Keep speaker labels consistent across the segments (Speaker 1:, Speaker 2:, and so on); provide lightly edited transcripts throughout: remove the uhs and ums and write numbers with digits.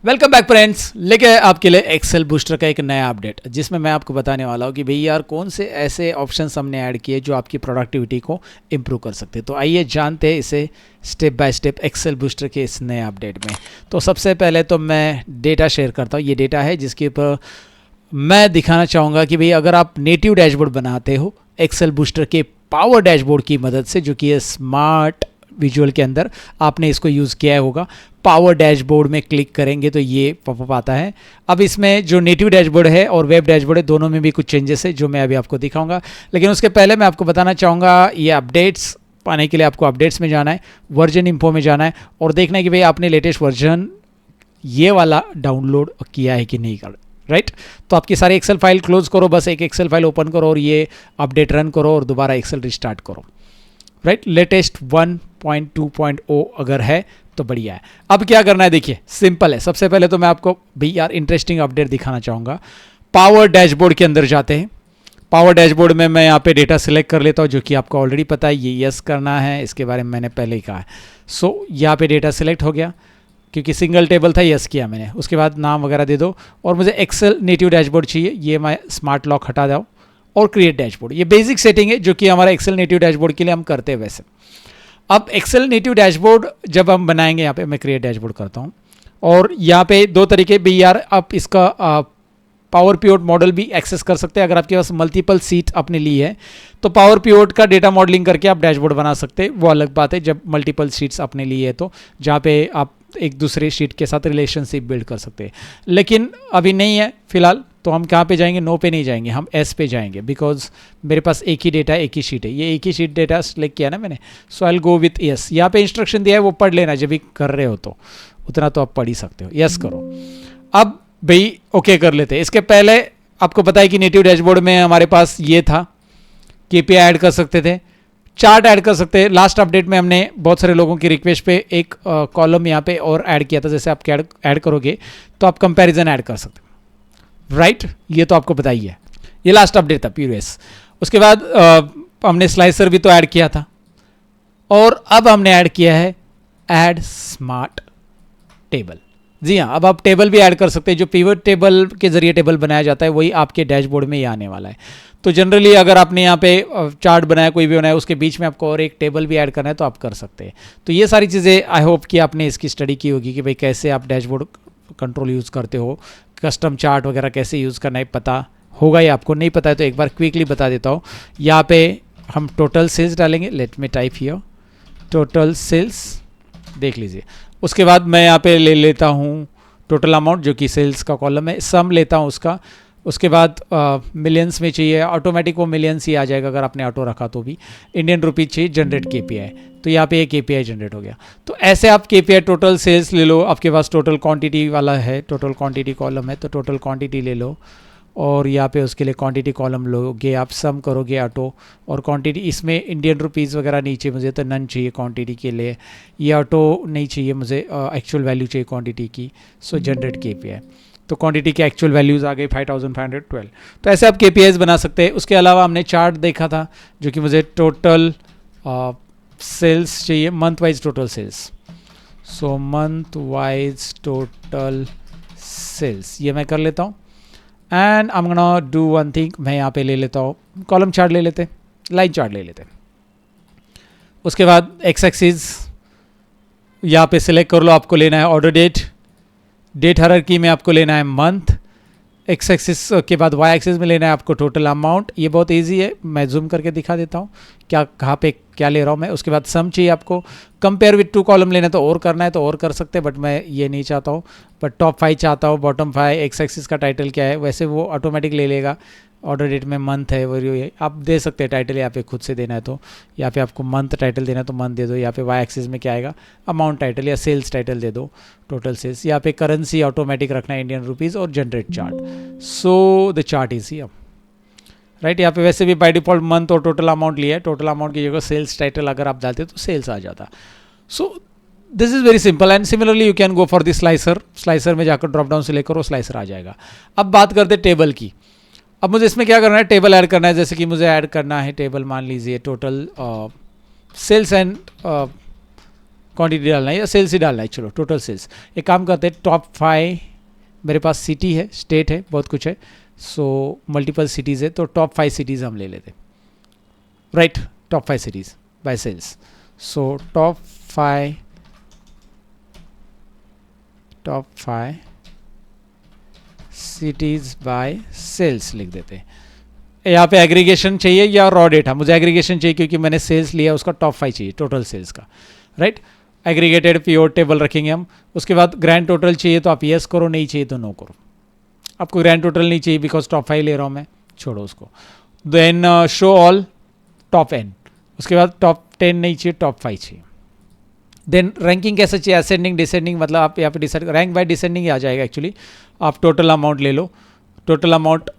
Speaker 1: Welcome back friends, लेके आपके लिए एक्सेल बूस्टर का एक नया अपडेट जिसमें मैं आपको बताने वाला हूँ कि भई यार कौन से ऐसे ऑप्शंस हमने ऐड किए जो आपकी प्रोडक्टिविटी को इम्प्रूव कर सकते हैं। तो आइए जानते हैं इसे step by step Excel Booster के इस नए अपडेट में। तो सबसे पहले तो मैं डेटा शेयर करता हूँ। ये डेटा है जिसके ऊपर मैं दिखाना चाहूँगा कि भाई अगर आप नेटिव डैशबोर्ड बनाते हो एक्सेल बूस्टर के पावर डैशबोर्ड की मदद से, जो कि है स्मार्ट विजुअल के अंदर आपने इसको यूज़ किया होगा। पावर डैशबोर्ड में क्लिक करेंगे तो ये पॉपअप आता है। अब इसमें जो नेटिव डैशबोर्ड है और वेब डैशबोर्ड है, दोनों में भी कुछ चेंजेस है जो मैं अभी आपको दिखाऊंगा। लेकिन उसके पहले मैं आपको बताना चाहूँगा, ये अपडेट्स पाने के लिए आपको अपडेट्स में जाना है, वर्जन इन्फो में जाना है और देखना है कि भाई आपने लेटेस्ट वर्जन ये वाला डाउनलोड किया है कि नहीं कर राइट। तो आपकी सारी एक्सेल फाइल क्लोज करो, बस एक एक्सेल फाइल ओपन करो और ये अपडेट रन करो और दोबारा एक्सेल रिस्टार्ट करो। राइट, लेटेस्ट 1.2.0 अगर है तो बढ़िया है। अब क्या करना है, देखिए सिंपल है। सबसे पहले तो मैं आपको भाई यार इंटरेस्टिंग अपडेट दिखाना चाहूँगा। पावर डैशबोर्ड के अंदर जाते हैं। पावर डैशबोर्ड में मैं यहाँ पे डेटा सिलेक्ट कर लेता हूँ, जो कि आपको ऑलरेडी पता है, ये यस करना है, इसके बारे में मैंने पहले ही कहा है। सो यहाँ पे डेटा सिलेक्ट हो गया क्योंकि सिंगल टेबल था, यस किया मैंने। उसके बाद नाम वगैरह दे दो और मुझे एक्सेल नेटिव डैशबोर्ड चाहिए, ये मैं स्मार्ट लॉक हटा दो और क्रिएट डैशबोर्ड। ये बेसिक सेटिंग है जो कि हमारा एक्सेल नेटिव डैशबोर्ड के लिए हम करते हैं वैसे। अब एक्सेल नेटिव डैशबोर्ड जब हम बनाएंगे, यहाँ पे मैं क्रिएट डैशबोर्ड करता हूँ और यहाँ पे दो तरीके भी यार आप इसका पावर पिवोट मॉडल भी एक्सेस कर सकते हैं। अगर आपके पास मल्टीपल सीट अपने ली है तो पावर पिवोट का डेटा मॉडलिंग करके आप डैशबोर्ड बना सकते हैं, वो अलग बात है जब मल्टीपल सीट्स अपने लिए है तो, जहाँ पे आप एक दूसरे शीट के साथ रिलेशनशिप बिल्ड कर सकते हैं। लेकिन अभी नहीं है फिलहाल, तो हम कहाँ पे जाएंगे, नो पे नहीं जाएंगे, हम एस पे जाएंगे बिकॉज मेरे पास एक ही डेटा एक ही शीट है। ये एक ही शीट डेटा सेलेक्ट किया ना मैंने, so I will go with yes. यहाँ पे इंस्ट्रक्शन दिया है वो पढ़ लेना, जब भी कर रहे हो तो उतना तो आप पढ़ ही सकते हो, यस करो। अब भाई ओके कर लेते हैं। इसके पहले आपको पता है कि नेटिव डैशबोर्ड में हमारे पास ये था, केपीआई ऐड कर सकते थे, चार्ट ऐड कर सकते हैं। लास्ट अपडेट में हमने बहुत सारे लोगों की रिक्वेस्ट पे एक कॉलम यहाँ पे और ऐड किया था, जैसे आप ऐड करोगे तो आप कंपैरिजन ऐड कर सकते हो। राइट, ये तो आपको पता ही है, ये लास्ट अपडेट था प्यूरेस। उसके बाद हमने स्लाइसर भी तो ऐड किया था और अब हमने ऐड किया है ऐड स्मार्ट टेबल। जी हाँ, अब आप टेबल भी ऐड कर सकते हैं। जो पिवट टेबल के जरिए टेबल बनाया जाता है वही आपके डैशबोर्ड में ही आने वाला है। तो जनरली अगर आपने यहाँ पे चार्ट बनाया, कोई भी बनाया, उसके बीच में आपको और एक टेबल भी ऐड करना है तो आप कर सकते हैं। तो ये सारी चीज़ें आई होप कि आपने इसकी स्टडी की होगी कि भाई कैसे आप डैशबोर्ड कंट्रोल यूज़ करते हो, कस्टम चार्ट वगैरह कैसे यूज़ करना है, पता होगा या आपको नहीं पता है तो एक बार क्विकली बता देता हूँ। यहाँ पे हम टोटल सेल्स डालेंगे, let me type here total sales, देख लीजिए। उसके बाद मैं यहाँ पे ले लेता हूँ टोटल अमाउंट, जो कि सेल्स का कॉलम है, सम लेता हूँ उसका। उसके बाद मिलियंस में चाहिए, ऑटोमेटिक वो मिलियंस ही आ जाएगा अगर आपने ऑटो रखा तो भी। इंडियन रुपीज चाहिए, जनरेट केपीआई, तो यहाँ पे एक केपीआई जनरेट हो गया। तो ऐसे आप केपीआई टोटल सेल्स ले लो। आपके पास टोटल क्वांटिटी वाला है, टोटल क्वांटिटी कॉलम है तो टोटल क्वांटिटी ले लो और यहाँ पे उसके लिए क्वांटिटी कॉलम लोगे, आप सम करोगे ऑटो और क्वांटिटी। इसमें इंडियन रुपीज़ वगैरह नहीं चाहिए मुझे, तो नन चाहिए क्वांटिटी के लिए। ये ऑटो नहीं चाहिए मुझे, एक्चुअल वैल्यू चाहिए क्वांटिटी की, सो जनरेट केपीआई। तो क्वांटिटी के एक्चुअल वैल्यूज़ आ गई 5512। तो ऐसे आप केपीआईज बना सकते हैं। उसके अलावा हमने चार्ट देखा था जो कि मुझे टोटल सेल्स चाहिए, मंथ वाइज टोटल सेल्स, सो मंथ वाइज टोटल सेल्स ये मैं कर लेता हूँ। And I am gonna do one thing, मैं यहाँ पे ले लेता हूँ कॉलम चार्ट ले लेते, लाइन चार्ट ले लेते। उसके बाद एक्स एक्सिस यहाँ पे सिलेक्ट कर लो, आपको लेना है ऑर्डर डेट, डेट हायरार्की में आपको लेना है मंथ, एक्स एक्सिस के बाद वाई एक्सिस में लेना है आपको टोटल अमाउंट। ये बहुत इजी है, मैं जूम करके दिखा देता हूँ क्या कहाँ पे क्या ले रहा हूँ मैं। उसके बाद सम चाहिए आपको, कंपेयर विथ 2 कॉलम लेना है तो और करना है तो और कर सकते हैं, बट मैं ये नहीं चाहता हूँ, बट टॉप 5 चाहता हूँ, बॉटम 5, एक्स एक्सिस का टाइटल क्या है वैसे वो ऑटोमेटिक ले लेगा। ऑर्डर डेट में मंथ है, वो आप दे सकते हैं टाइटल, यहाँ पे खुद से देना है तो यहाँ पे आपको मंथ टाइटल देना है तो मंथ दे दो। यहाँ पे वाई एक्सिस में क्या आएगा, अमाउंट टाइटल या सेल्स टाइटल दे दो, टोटल सेल्स। यहाँ पे करेंसी ऑटोमेटिक रखना है इंडियन रुपीज़ और generate chart, so the chart is here. Right, यहाँ पे वैसे भी बाय डिफॉल्ट मंथ और टोटल अमाउंट लिया है, टोटल अमाउंट की जगह सेल्स टाइटल अगर आप डालते तो सेल्स आ जाता। So this is very simple and similarly you can go for the slicer. Slicer में जाकर ड्रॉप डाउन से लेकर वो स्लाइसर आ जाएगा। अब बात करते टेबल की। अब मुझे इसमें क्या करना है, टेबल ऐड करना है। जैसे कि मुझे ऐड करना है टेबल, मान लीजिए टोटल सेल्स एंड क्वांटिटी डालना है या सेल्स ही डालना है, चलो टोटल सेल्स। एक काम करते हैं, टॉप 5 मेरे पास सिटी है, स्टेट है, बहुत कुछ है, सो मल्टीपल सिटीज़ है, तो टॉप 5 सिटीज़ हम ले लेते, right, top 5 cities by sales. So top 5 cities by sales लिख देते हैं। यहाँ पे एग्रीगेशन चाहिए या रॉ डेटा, मुझे एग्रीगेशन चाहिए क्योंकि मैंने सेल्स लिया, उसका टॉप 5 चाहिए टोटल सेल्स का, राइट। एग्रीगेटेड पिवट टेबल रखेंगे हम। उसके बाद ग्रैंड टोटल चाहिए तो आप यस करो, नहीं चाहिए तो नो करो। आपको ग्रैंड टोटल नहीं चाहिए बिकॉज टॉप 5 ले रहा हूँ मैं, छोड़ो उसको। Then show all top n, उसके बाद टॉप 10 नहीं चाहिए, टॉप 5 चाहिए। देन रैंकिंग कैसे चाहिए, असेंडिंग डिसेंडिंग, मतलब आप यहाँ पे डिसाइड, रैंक बाय डिसेंडिंग आ जाएगा एक्चुअली। आप टोटल अमाउंट ले लो, टोटल अमाउंट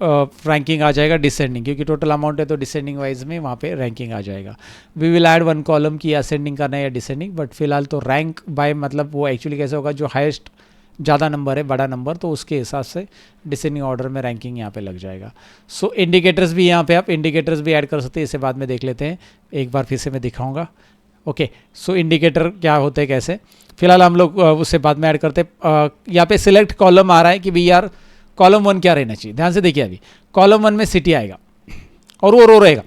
Speaker 1: रैंकिंग आ जाएगा डिसेंडिंग, क्योंकि टोटल अमाउंट है तो डिसेंडिंग वाइज में वहाँ पे रैंकिंग आ जाएगा। वी विल ऐड 1 कॉलम की असेंडिंग करना है या डिसेंडिंग, बट फिलहाल तो रैंक बाय मतलब वो एक्चुअली कैसे होगा, जो हाईएस्ट ज़्यादा नंबर है, बड़ा नंबर, तो उसके हिसाब से डिसेंडिंग ऑर्डर में रैंकिंग यहाँ पे लग जाएगा। सो इंडिकेटर्स भी यहाँ पे आप इंडिकेटर्स भी ऐड कर सकते हैं, इसे बाद में देख लेते हैं, एक बार फिर से मैं दिखाऊंगा। ओके, सो इंडिकेटर क्या होते हैं कैसे, फिलहाल हम लोग उससे बाद में ऐड करते हैं। यहाँ पे सिलेक्ट कॉलम आ रहा है कि भाई यार कॉलम 1 क्या रहना चाहिए, ध्यान से देखिए। अभी कॉलम 1 में सिटी आएगा और वो रो रहेगा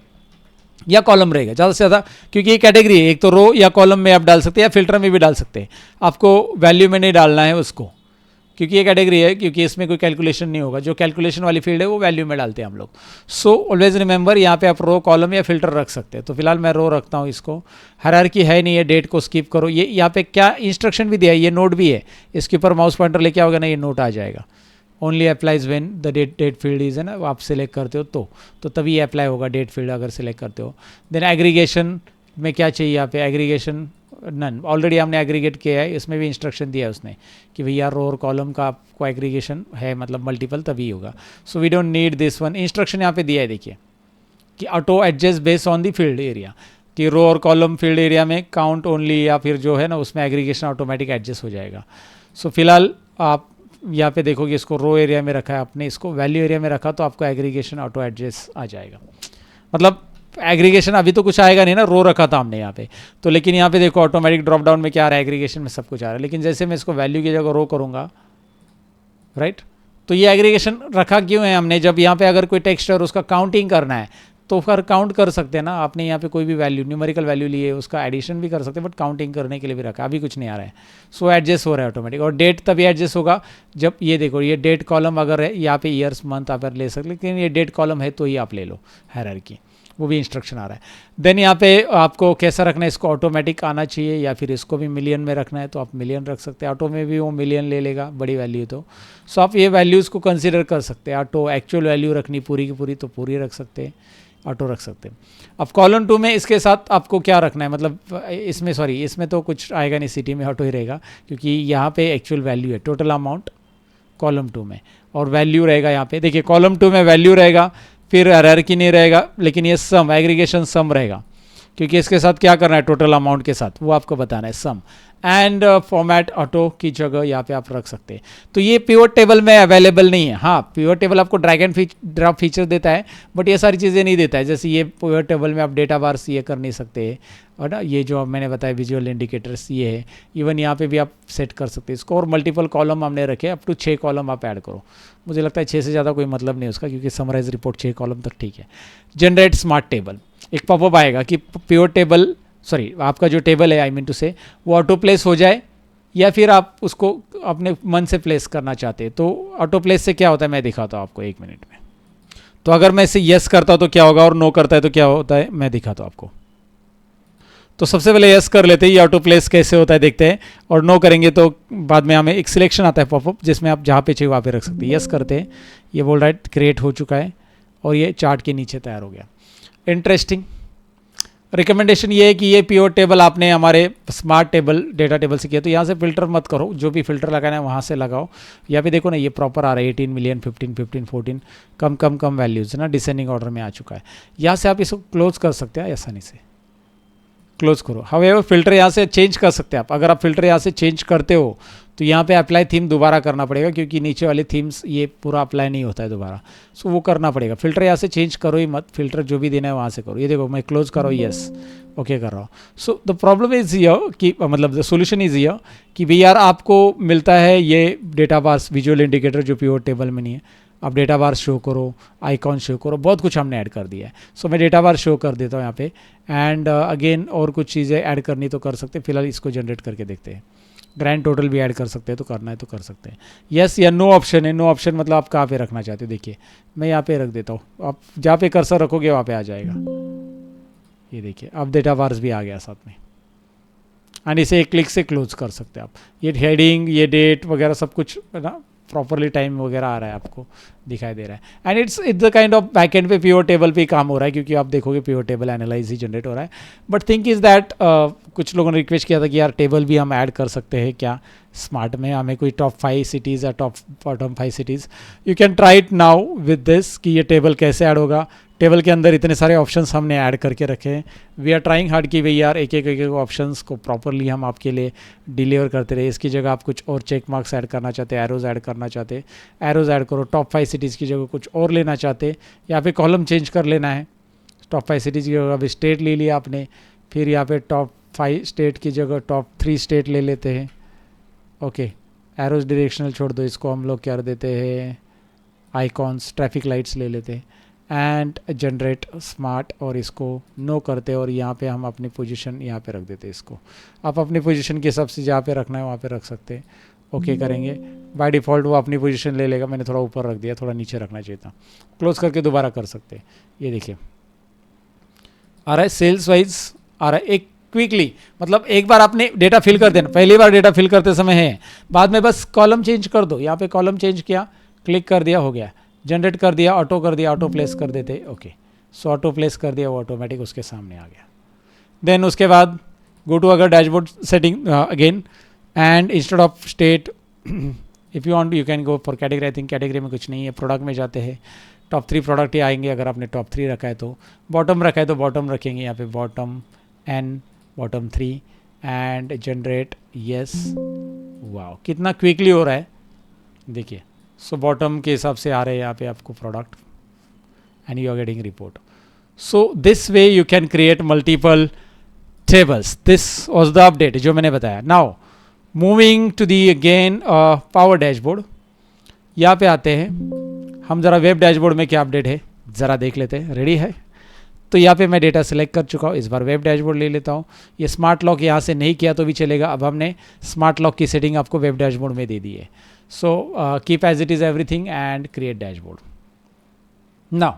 Speaker 1: या कॉलम रहेगा ज़्यादा से ज़्यादा, क्योंकि ये कैटेगरी है, एक तो रो या कॉलम में आप डाल सकते हैं या फिल्टर में भी डाल सकते हैं। आपको वैल्यू में नहीं डालना है उसको, क्योंकि ये कैटेगरी है, क्योंकि इसमें कोई कैलकुलेशन नहीं होगा। जो कैलकुलेशन वाली फील्ड है वो वैल्यू में डालते हैं हम लोग। सो ऑलवेज रिमेंबर, यहाँ पे आप रो, कॉलम या फिल्टर रख सकते हैं। तो फिलहाल मैं रो रखता हूँ इसको। हायरार्की है नहीं है, डेट को स्किप करो। ये यहाँ पे क्या इंस्ट्रक्शन भी दिया है, ये नोट भी है, इसके ऊपर माउस पॉइंटर लेके आओगे ना, ये नोट आ जाएगा। Only applies when the date field is है ना, आप सिलेक्ट करते हो तो तभी ये अप्लाई होगा, डेट फील्ड अगर सिलेक्ट करते हो। देन एग्रीगेशन में क्या चाहिए, यहाँ पे एग्रीगेशन नन, ऑलरेडी हमने एग्रीगेट किया है, इसमें भी इंस्ट्रक्शन दिया है उसने कि भैया रो और कॉलम का आपको एग्रीगेशन है, मतलब मल्टीपल तभी होगा। So we don't need this one. Instruction यहाँ पे दिया है, देखिए कि auto adjust based on the field area, कि रो और कॉलम फील्ड एरिया में काउंट ओनली, या फिर जो है ना उसमें एग्रीगेशन ऑटोमेटिक एडजस्ट हो जाएगा। सो फिलहाल आप यहाँ पे देखोगे, इसको रो एरिया में रखा है आपने, इसको वैल्यू एरिया में रखा, तो आपको एग्रीगेशन ऑटो एडजस्ट आ जाएगा। मतलब एग्रीगेशन अभी तो कुछ आएगा नहीं ना, रो रखा था हमने यहाँ पे तो, लेकिन यहाँ पे देखो ऑटोमेटिक ड्रॉप डाउन में क्या आ रहा है, एग्रीगेशन में सब कुछ आ रहा है। लेकिन जैसे मैं इसको वैल्यू की जगह रो करूँगा, राइट, तो ये एग्रीगेशन रखा क्यों है हमने, जब यहाँ पे अगर कोई टेक्स्ट और उसका काउंटिंग करना है तो फिर काउंट कर सकते हैं ना। आपने यहाँ पे कोई भी वैल्यू, न्यूमेरिकल वैल्यू लिए, उसका एडिशन भी कर सकते हैं, बट काउंटिंग करने के लिए भी रखा, अभी कुछ नहीं आ रहा है। सो एडजस्ट हो रहा है ऑटोमेटिक। और डेट तभी एडजस्ट होगा जब ये देखो, ये डेट कॉलम अगर है, यहाँ पे ईयर्स मंथ आप ले सकते, लेकिन ये डेट कॉलम है तो ही आप ले लो, हायरार्की, वो भी इंस्ट्रक्शन आ रहा है। देन यहाँ पे आपको कैसा रखना है, इसको ऑटोमेटिक आना चाहिए या फिर इसको भी मिलियन में रखना है तो आप मिलियन रख सकते हैं। ऑटो में भी वो मिलियन ले लेगा, बड़ी वैल्यू तो। सो आप ये वैल्यूज़ को कंसिडर कर सकते हैं। ऑटो एक्चुअल वैल्यू रखनी पूरी की पूरी तो पूरी रख सकते हैं, ऑटो रख सकते हैं। अब कॉलम 2 में इसके साथ आपको क्या रखना है, मतलब इसमें सॉरी, इसमें तो कुछ आएगा नहीं, सिटी में ऑटो ही रहेगा, क्योंकि यहाँ पे एक्चुअल वैल्यू है, टोटल अमाउंट कॉलम 2 में, और वैल्यू रहेगा यहाँ पे। देखिए कॉलम 2 में वैल्यू रहेगा, फिर हायरार्की नहीं रहेगा, लेकिन ये सम, एग्रीगेशन सम रहेगा, क्योंकि इसके साथ क्या करना है, टोटल अमाउंट के साथ वो आपको बताना है, सम। एंड फॉर्मेट ऑटो की जगह यहाँ पे आप रख सकते हैं। तो ये पिवट टेबल में अवेलेबल नहीं है। हाँ, पिवट टेबल आपको ड्रैग एंड ड्रॉप फीचर देता है, बट ये सारी चीज़ें नहीं देता है। जैसे ये पिवट टेबल में आप डेटा बार्स ये कर नहीं सकते, और ना ये जो मैंने बताया विजुअल इंडिकेटर्स ये है, इवन यहाँ पे भी आप सेट कर सकते हैं इसको। और मल्टीपल कॉलम हमने रखे, अप टू 6 कॉलम आप ऐड करो। मुझे लगता है 6 से ज़्यादा कोई मतलब नहीं उसका, क्योंकि समराइज रिपोर्ट 6 कॉलम तक ठीक है। जनरेट स्मार्ट टेबल, एक पॉपअप आएगा कि पिवट टेबल, सॉरी आपका जो टेबल है, आई मीन टू से, वो ऑटो प्लेस हो जाए, या फिर आप उसको अपने मन से प्लेस करना चाहते हैं। तो ऑटो प्लेस से क्या होता है मैं दिखाता हूँ आपको 1 मिनट में। तो अगर मैं इसे यस करता हूँ तो क्या होगा, और नो करता है तो क्या होता है, मैं दिखाता हूँ आपको। तो सबसे पहले यस कर लेते हैं, ये ऑटो प्लेस कैसे होता है देखते हैं, और नो करेंगे तो बाद में हमें एक सिलेक्शन आता है पॉपअप, जिसमें आप जहाँ पे चाहिए वहाँ पे रख सकते हैं। यस करते हैं, ये बोल रहा है क्रिएट हो चुका है, और ये चार्ट के नीचे तैयार हो गया। इंटरेस्टिंग रिकमेंडेशन ये है कि ये पिवट टेबल आपने हमारे स्मार्ट टेबल डेटा टेबल से किया, तो यहाँ से फिल्टर मत करो, जो भी फिल्टर लगाना है वहाँ से लगाओ। यहाँ पे देखो ना, ये प्रॉपर आ रहा है 18 मिलियन, 15, 15, 14, कम वैल्यूज़ है ना, डिसेंडिंग ऑर्डर में आ चुका है। यहाँ से आप इसको क्लोज कर सकते हैं, आसानी से क्लोज करो। हाउएवर फिल्टर यहाँ से चेंज कर सकते हैं आप। अगर आप फिल्टर यहाँ से चेंज करते हो तो यहाँ पे अप्लाई थीम दोबारा करना पड़ेगा, क्योंकि नीचे वाले थीम्स ये पूरा अप्लाई नहीं होता है दोबारा, सो वो करना पड़ेगा। फिल्टर यहाँ से चेंज करो ही मत, फिल्टर जो भी देना है वहाँ से करो। ये देखो मैं क्लोज करो, यस, ओके कर रहा हूँ। So the problem is here कि मतलब द सॉल्यूशन इज़ हियर कि भैया यार आपको मिलता है ये डेटा बार्स विजुअल इंडिकेटर जो प्योर टेबल में नहीं है, आप डेटा बार शो करो, आइकॉन शो करो, बहुत कुछ हमने ऐड कर दिया है। सो मैं डेटा बार शो कर देता हूँ यहाँ पे एंड अगेन और कुछ चीज़ें ऐड करनी तो कर सकते हैं। फिलहाल इसको जनरेट करके देखते हैं। ग्रैंड टोटल भी ऐड कर सकते हैं, तो करना है तो कर सकते हैं। यस या नो ऑप्शन है। नो ऑप्शन मतलब आप कहाँ पे रखना चाहते हो। देखिए मैं यहाँ पे रख देता हूँ, आप जहाँ पे कर्सर रखोगे वहाँ पे आ जाएगा। ये देखिए अब डेटा बार्स भी आ गया साथ में एंड इसे एक क्लिक से क्लोज कर सकते हैं आप। ये हेडिंग, ये डेट वगैरह सब कुछ है ना, प्रॉपरली टाइम वगैरह आ रहा है, आपको दिखाई दे रहा है। And it's the kind of backend पे प्योर टेबल पे काम हो रहा है, क्योंकि आप देखोगे प्योर टेबल एनालाइज ही जनरेट हो रहा है। बट थिंक इज़ दैट कुछ लोगों ने रिक्वेस्ट किया था कि यार टेबल भी हम ऐड कर सकते हैं क्या स्मार्ट में, हमें कोई टॉप 5 सिटीज़ या top bottom 5 cities. You can try it now with this कि ये टेबल कैसे ऐड होगा। टेबल के अंदर इतने सारे ऑप्शंस हमने ऐड करके रखे हैं। वी आर ट्राइंग हार्ड कि भैया यार एक एक ऑप्शंस को प्रॉपरली हम आपके लिए डिलीवर करते रहे। इसकी जगह आप कुछ और चेक मार्क्स ऐड करना चाहते, एरोज ऐड करना चाहते, एरोज ऐड करो। टॉप 5 सिटीज़ की जगह कुछ और लेना चाहते, यहाँ पे कॉलम चेंज कर लेना है। टॉप 5 सिटीज़ की जगह अभी स्टेट ले लिया आपने, फिर यहाँ पे टॉप 5 स्टेट की जगह टॉप 3 स्टेट ले लेते हैं। ओके एरोज डायरेक्शनल छोड़ दो, इसको हम लोग कर देते हैं आइकॉन्स, ट्रैफिक लाइट्स ले लेते हैं एंड जनरेट स्मार्ट, और इसको नो करते हैं। और यहाँ पे हम अपनी पोजीशन यहाँ पे रख देते हैं। इसको आप अपनी पोजीशन के हिसाब से जहाँ पे रखना है वहाँ पे रख सकते हैं। ओके करेंगे, बाय डिफ़ॉल्ट वो अपनी पोजीशन ले लेगा। मैंने थोड़ा ऊपर रख दिया, थोड़ा नीचे रखना चाहिए था। क्लोज करके दोबारा कर सकते हैं। ये देखिए आ रहा है सेल्स वाइज आ रहा है एक क्विकली, मतलब एक बार आपने डेटा फिल कर देना, पहली बार डेटा फिल करते समय है, बाद में बस कॉलम चेंज कर दो। यहाँ पे कॉलम चेंज किया, क्लिक कर दिया, हो गया। जनरेट कर दिया, ऑटो कर दिया, ऑटो प्लेस कर देते। ओके सो ऑटो प्लेस कर दिया, वो ऑटोमेटिक उसके सामने आ गया। देन उसके बाद गो टू अगर dashboard setting again and instead of state if you want you can go for category. I think category में कुछ नहीं है। प्रोडक्ट में जाते हैं, टॉप 3 प्रोडक्ट ही आएंगे। अगर आपने टॉप 3 रखा है तो बॉटम रखा है तो बॉटम रखेंगे। यहाँ पे bottom N bottom 3 and generate yes. Wow कितना क्विकली हो रहा है देखिए। सो बॉटम के हिसाब से आ रहे हैं यहाँ पे आपको product and you are getting report. So this way you can create multiple tables. This was the update जो मैंने बताया। Now moving to the again power dashboard, यहाँ पे आते हैं हम। ज़रा वेब डैशबोर्ड में क्या अपडेट है ज़रा देख लेते हैं। रेडी है तो यहाँ पे मैं डेटा सेलेक्ट कर चुका हूँ। इस बार वेब डैशबोर्ड ले लेता हूँ। ये स्मार्ट लॉक यहाँ से नहीं किया तो भी चलेगा। अब हमने स्मार्ट लॉक की सेटिंग आपको वेब डैशबोर्ड में दे दी है। So keep as it is everything and create dashboard. Now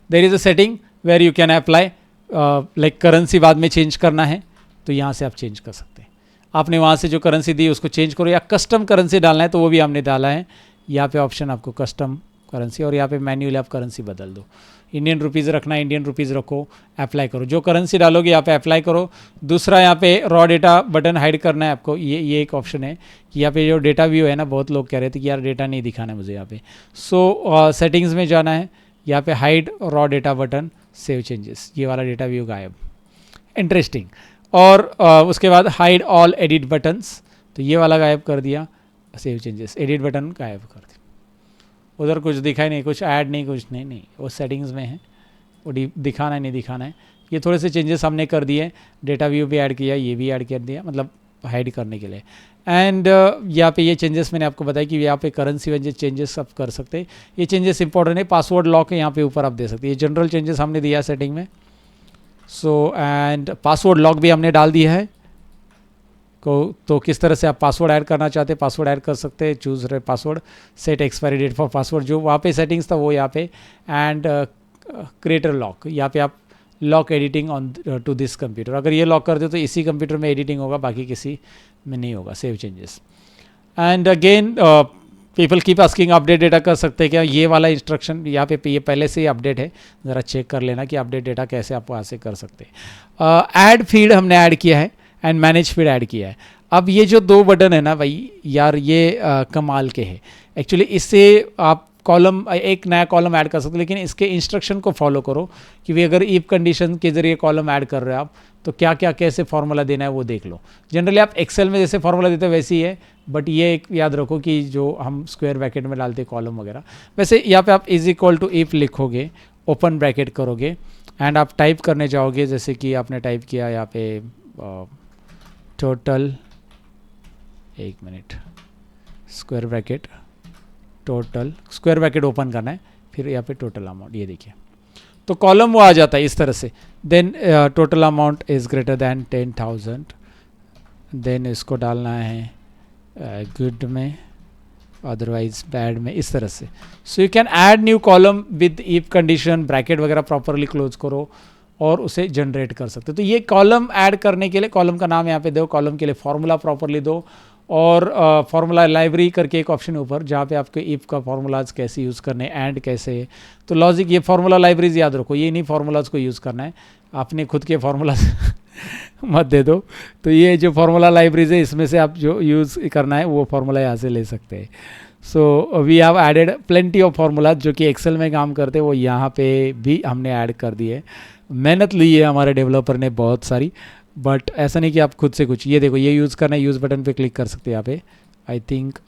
Speaker 1: there is a setting where you can apply like currency बाद में चेंज करना है तो यहाँ से आप चेंज कर सकते हैं। आपने वहाँ से जो करेंसी दी उसको चेंज करो, या कस्टम करेंसी डालना है तो वो भी हमने डाला है। यहाँ पे ऑप्शन आपको कस्टम करेंसी, और यहाँ पे मैन्युअली आप करेंसी बदल दो। इंडियन रुपीज़ रखना है, इंडियन रुपीज़ रखो, अप्लाई करो। जो करेंसी डालोगे यहाँ पे अप्लाई करो। दूसरा यहाँ पे रॉ डेटा बटन हाइड करना है आपको। ये एक ऑप्शन है कि यहाँ पे जो डेटा व्यू है ना, बहुत लोग कह रहे थे कि यार डेटा नहीं दिखाना है मुझे यहाँ पे। सो सेटिंग्स में जाना है, यहाँ पे hide raw data button, save changes, ये वाला डेटा व्यू गायब। इंटरेस्टिंग। और उसके बाद हाइड ऑल एडिट बटन्स, तो ये वाला गायब कर दिया। सेव चेंजेस, एडिट बटन गायब कर दिया। उधर कुछ दिखाई नहीं, कुछ ऐड नहीं, कुछ नहीं, वो सेटिंग्स में है, वो दिखाना है नहीं दिखाना है। ये थोड़े से चेंजेस हमने कर दिए। डेटा व्यू भी ऐड किया, ये भी ऐड कर दिया, मतलब हाइड करने के लिए। एंड यहाँ पे ये चेंजेस मैंने आपको बताया कि यहाँ पे करेंसी वाइज चेंजेस आप कर सकते हैं। ये चेंजेस इंपॉर्टेंट है। पासवर्ड लॉक है यहाँ पे ऊपर आप दे सकते हैं। ये जनरल चेंजेस हमने दिया सेटिंग में। सो एंड पासवर्ड लॉक भी हमने डाल दिया है को, तो किस तरह से आप पासवर्ड ऐड करना चाहते हैं पासवर्ड ऐड कर सकते हैं। चूज रहे password, set expiry date for password, जो वहाँ पे सेटिंग्स था वो यहाँ पे। एंड क्रिएटर लॉक, यहाँ पे आप lock editing on to this computer, अगर ये लॉक कर दे तो इसी कंप्यूटर में एडिटिंग होगा, बाकी किसी में नहीं होगा। Save changes. And again people keep asking update data कर सकते हैं क्या। ये वाला इंस्ट्रक्शन यहाँ पे ये पहले से ही अपडेट है, ज़रा चेक कर लेना कि अपडेट डेटा कैसे आप वहाँ से कर सकते हैं। ऐड फीड हमने ऐड किया है एंड मैनेज फीड ऐड किया है। अब ये जो 2 बटन है ना भाई यार, ये कमाल के हैं एक्चुअली। इससे आप कॉलम, एक नया कॉलम ऐड कर सकते हो, लेकिन इसके इंस्ट्रक्शन को फॉलो करो कि भाई अगर इफ कंडीशन के जरिए कॉलम ऐड कर रहे हो आप तो क्या क्या कैसे फार्मूला देना है वो देख लो। जनरली आप एक्सेल में जैसे फार्मूला देते हैं वैसे ही है, बट ये एक याद रखो कि जो हम स्क्वायर ब्रैकेट में डालते हैं कॉलम वगैरह, वैसे यहाँ पे आप इज इक्वल टू इफ लिखोगे ओपन ब्रैकेट करोगे एंड आप टाइप करने जाओगे, जैसे कि आपने टाइप किया यहाँ पे टोटल, एक minute, square bracket, total, square bracket open करना है, फिर यहाँ पे टोटल अमाउंट, ये देखिए तो कॉलम वो आ जाता है इस तरह से। Then total amount is greater than 10,000, then इसको डालना है गुड में, अदरवाइज बैड में, इस तरह से। So you can add new column with if condition, bracket वगैरह प्रॉपरली क्लोज करो और उसे जनरेट कर सकते हो। तो ये कॉलम ऐड करने के लिए कॉलम का नाम यहाँ पे दो, कॉलम के लिए फॉर्मूला प्रॉपरली दो, और फार्मूला लाइब्रेरी करके एक ऑप्शन है ऊपर जहाँ पे आपके इफ का फार्मूलाज कैसे यूज़ करने, एंड कैसे, तो लॉजिक, ये फार्मूला लाइब्रेरीज याद रखो, ये नहीं फार्मूलाज को यूज़ करना है, आपने खुद के फार्मूलाज मत दे दो। तो ये जो फार्मूला लाइब्रेरीज है इसमें से आप जो यूज़ करना है वो फार्मूला यहाँ से ले सकते हैं। So we have added plenty of formulas जो कि एक्सेल में काम करते हैं, वो यहाँ पे भी हमने ऐड कर दिए। मेहनत ली है हमारे डेवलपर ने बहुत सारी, बट ऐसा नहीं कि आप खुद से कुछ, ये देखो ये यूज़ करना है, यूज़ बटन पे क्लिक कर सकते हैं यहाँ पे, आई थिंक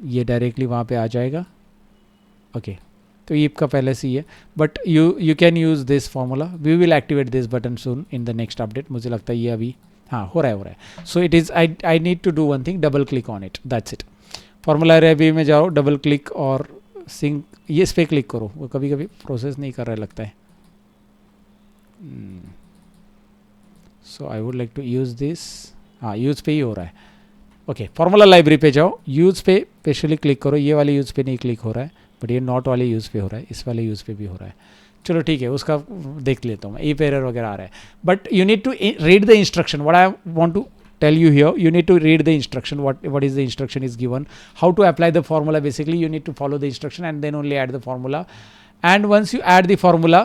Speaker 1: ये डायरेक्टली वहाँ पे आ जाएगा। ओके तो ईप का पहले से ही है, but you can use this formula, we will activate this button soon in the next update. मुझे लगता है ये अभी हाँ हो रहा है। So it is, I need to do one thing, double click on it, that's it. Formula review में जाओ, डबल क्लिक और सिंक, ये इस पर क्लिक करो, वो कभी कभी प्रोसेस नहीं कर रहा है लगता है। So I would like to use this, हाँ यूज़ पे ही हो रहा है। ओके फार्मूला लाइब्रेरी पे जाओ, यूज़ पे स्पेशली क्लिक करो, ये वाले यूज़ पे नहीं क्लिक हो रहा है, बट ये नॉट वाले यूज़ पे हो रहा है, इस वाले यूज़ पे भी हो रहा है। चलो ठीक है, उसका देख लेता हूँ मैं, ईप एरर वगैरह आ रहा है, but you need to read the instruction, what I want to tell you here, you need to read the instruction, what is the instruction is given, how to apply the formula. Basically you need to follow the instruction and then only add the formula, and once you add the formula,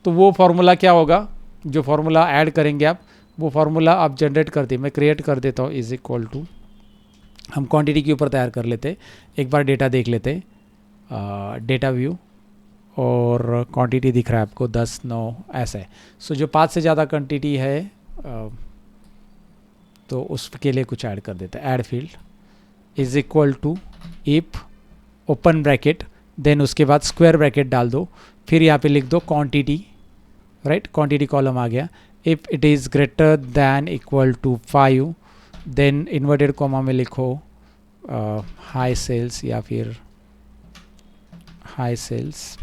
Speaker 1: तो वो formula क्या होगा, जो formula add करेंगे आप, वो formula आप generate करते, मैं क्रिएट कर देता हूँ, इज इक्वल टू, हम क्वांटिटी के ऊपर तैयार कर लेते, एक बार डेटा देख लेते, डेटा व्यू, और क्वांटिटी दिख रहा है आपको 10, 9 ऐसा है। सो जो 5 से ज़्यादा क्वांटिटी है तो उसके लिए कुछ ऐड कर देते हैं, add field is equal to if open bracket, then उसके बाद स्क्वायर ब्रैकेट डाल दो, फिर यहाँ पे लिख दो क्वांटिटी, राइट, क्वांटिटी कॉलम आ गया। If it is greater than equal to 5, then inverted comma में लिखो हाई सेल्स या फिर हाई सेल्स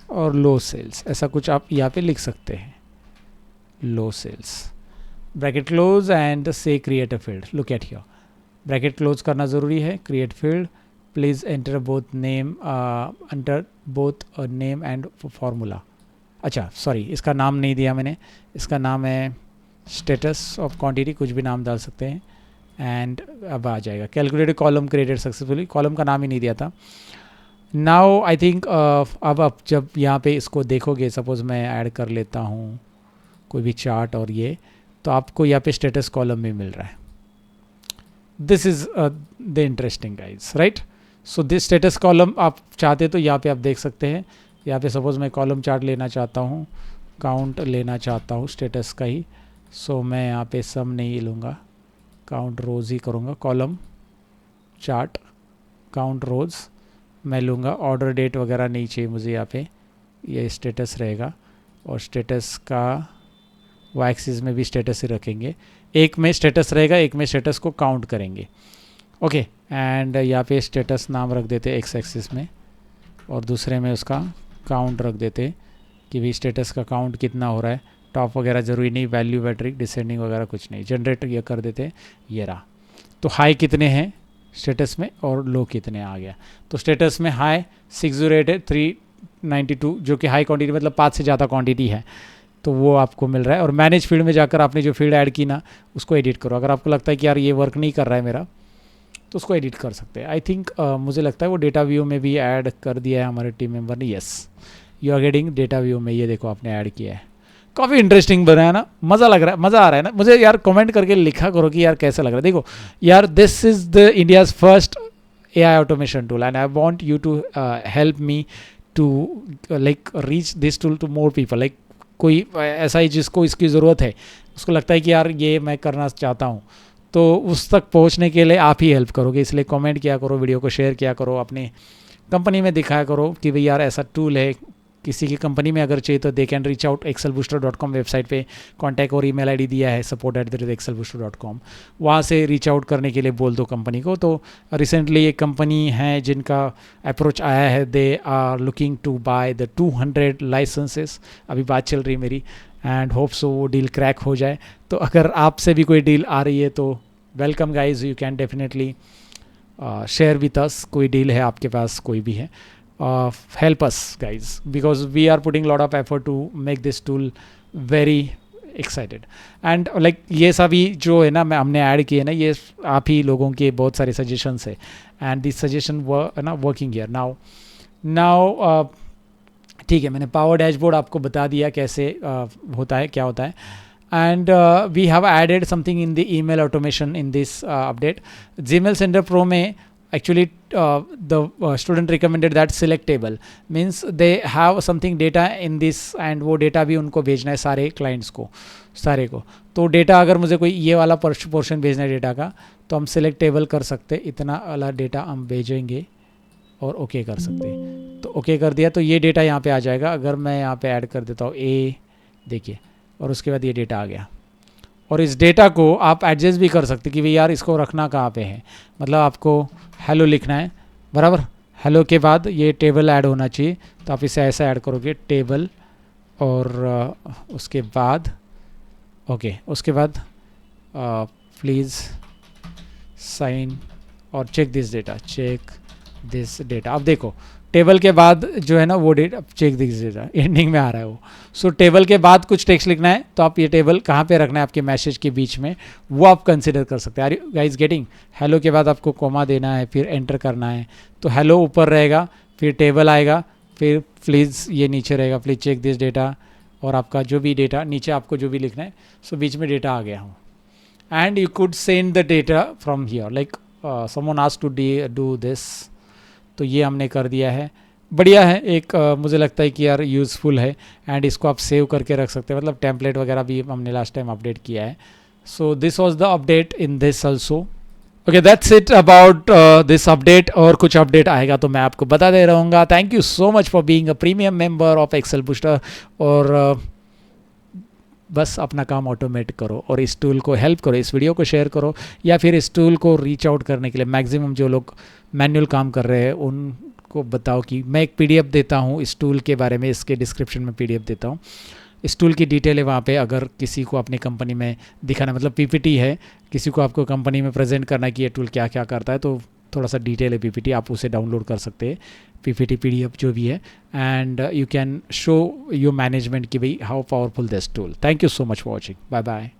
Speaker 1: और लो सेल्स, ऐसा कुछ आप यहाँ पे लिख सकते हैं, लो सेल्स, ब्रैकेट क्लोज एंड से create a field. Look at here, bracket close करना ज़रूरी है, create field, please enter both name, enter both name and formula. अच्छा सॉरी, इसका नाम नहीं दिया मैंने, इसका नाम है स्टेटस ऑफ क्वांटिटी, कुछ भी नाम डाल सकते हैं, एंड अब आ जाएगा calculated column created successfully, column का नाम ही नहीं दिया था। नाउ आई थिंक अब आप जब यहाँ पे इसको देखोगे, सपोज़ मैं ऐड कर लेता हूँ कोई भी चार्ट और ये, तो आपको यहाँ पे स्टेटस कॉलम भी मिल रहा है। This is the interesting guys, right. So this status column आप चाहते तो यहाँ पे आप देख सकते हैं, यहाँ पे सपोज़ मैं कॉलम चार्ट लेना चाहता हूँ, काउंट लेना चाहता हूँ स्टेटस का ही, सो मैं यहाँ पे सम नहीं लूँगा, काउंट रोज़ ही करूँगा, कॉलम चार्ट काउंट रोज़ मैं लूँगा, ऑर्डर डेट वगैरह नहीं चाहिए मुझे, यहाँ पे ये स्टेटस रहेगा, और स्टेटस का वो एक्सिस में भी स्टेटस ही रखेंगे, एक में स्टेटस रहेगा, एक में स्टेटस को काउंट करेंगे। ओके एंड यहाँ पे स्टेटस नाम रख देते एक्स एक्सिस में, और दूसरे में उसका काउंट रख देते कि भी स्टेटस का काउंट कितना हो रहा है, टॉप वगैरह ज़रूरी नहीं, वैल्यू मैट्रिक डिसेंडिंग वगैरह कुछ नहीं, जनरेट ये कर देते, ये रहा। तो हाई कितने हैं स्टेटस में और लो कितने आ गया, तो स्टेटस में हाई 608 है, 392 जो कि हाई क्वांटिटी मतलब 5 से ज़्यादा क्वांटिटी है, तो वो आपको मिल रहा है। और मैनेज फील्ड में जाकर आपने जो फील्ड ऐड की ना, उसको एडिट करो, अगर आपको लगता है कि यार ये वर्क नहीं कर रहा है मेरा, तो उसको एडिट कर सकते हैं। आई थिंक मुझे लगता है वो डेटा व्यू में भी ऐड कर दिया है हमारे टीम मेंबर ने, yes you are getting data view में, ये देखो आपने ऐड किया है, काफ़ी इंटरेस्टिंग बना है ना, मज़ा लग रहा है, मज़ा आ रहा है ना मुझे यार। कमेंट करके लिखा करो कि यार कैसा लग रहा है। देखो यार, this is the India's first AI automation tool, and I want you to help me to like reach this tool to more people, like कोई ऐसा ही जिसको इसकी ज़रूरत है, उसको लगता है कि यार ये मैं करना चाहता हूँ, तो उस तक पहुँचने के लिए आप ही हेल्प करोगे। इसलिए कमेंट किया करो, वीडियो को शेयर किया करो, अपनी कंपनी में दिखाया करो कि भाई यार ऐसा टूल है, किसी की कंपनी में अगर चाहिए तो they can reach out excelbooster.com website पे कॉन्टैक्ट और ईमेल आईडी दिया है support@excelbooster.com, वहाँ से रीच आउट करने के लिए बोल दो कंपनी को। तो रिसेंटली एक कंपनी है जिनका अप्रोच आया है, they are looking to buy the 200 licenses, अभी बात चल रही है मेरी, एंड होप सो वो डील क्रैक हो जाए। तो अगर आपसे भी कोई डील आ रही है तो welcome guys, you can definitely share with us, कोई डील है आपके पास कोई भी है, help us guys because we are putting lot of effort to make this tool very excited and like ये सभी जो है ना मैं हमने ऐड किए ना, ये आप ही लोगों के बहुत सारे सजेशंस है एंड दिस सजेशन ना वर्किंग हियर नाउ ठीक है। मैंने पावर डैशबोर्ड आपको बता दिया कैसे होता है, क्या होता है, and we have added something in the email automation in this update. Gmail Sender Pro में actually the student recommended that select table means they have something data in this and वो data भी उनको भेजना है सारे clients को, सारे को। तो data अगर मुझे कोई ये वाला पोर्शन भेजना है data का, तो हम select table कर सकते, इतना वाला data हम भेजेंगे और ओके कर सकते। तो ओके कर दिया तो ये डेटा यहाँ पे आ जाएगा। अगर मैं यहाँ पे ऐड कर देता हूँ ए, देखिए, और उसके बाद ये डेटा आ गया। और इस डेटा को आप एडजस्ट भी कर सकते कि भाई यार इसको रखना कहाँ पे है, मतलब आपको हेलो लिखना है, बराबर, हेलो के बाद ये टेबल ऐड होना चाहिए, तो आप इसे ऐसा ऐड करोगे टेबल, और उसके बाद ओके, उसके बाद प्लीज़ साइन और चेक दिस डेटा। अब देखो टेबल के बाद जो है ना वो data, check this data ending में आ रहा है वो। सो टेबल के बाद कुछ टेक्स्ट लिखना है, तो आप ये टेबल कहाँ पे रखना है आपके मैसेज के बीच में, वो आप कंसिडर कर सकते हैं। Are you guys getting? Hello के बाद आपको कोमा देना है, फिर एंटर करना है, तो हेलो ऊपर रहेगा, फिर टेबल आएगा, फिर प्लीज़ ये नीचे रहेगा, प्लीज़ चेक दिस डेटा, और आपका जो भी डेटा नीचे आपको जो भी लिखना है, सो बीच में डेटा आ गया हो। And you could send the data from here, like someone asked to do this, तो ये हमने कर दिया है। बढ़िया है, एक मुझे लगता है कि यार यूज़फुल है, एंड इसको आप सेव करके रख सकते हैं, मतलब टेम्पलेट वगैरह भी हमने लास्ट टाइम अपडेट किया है। So this was the update in this also. Okay, that's it about this update, और कुछ अपडेट आएगा तो मैं आपको बता दे रहूँगा। Thank you so much for being a premium member of Excel Booster, और बस अपना काम ऑटोमेट करो और इस टूल को हेल्प करो, इस वीडियो को शेयर करो, या फिर इस टूल को रीच आउट करने के लिए मैक्सिमम जो लोग मैनुअल काम कर रहे हैं उनको बताओ कि मैं एक पीडीएफ देता हूँ इस टूल के बारे में, इसके डिस्क्रिप्शन में पीडीएफ देता हूँ, इस टूल की डिटेल है वहाँ पे। अगर किसी को अपनी कंपनी में दिखाना, मतलब पीपीटी है, किसी को आपको कंपनी में प्रेजेंट करना है कि ये टूल क्या क्या करता है, तो थोड़ा सा डिटेल है पीपीटी, आप उसे डाउनलोड कर सकते हैं, पीपीटी पीडीएफ जो भी है, and you can show your management कि भाई how powerful this tool. Thank you so much for watching, bye bye.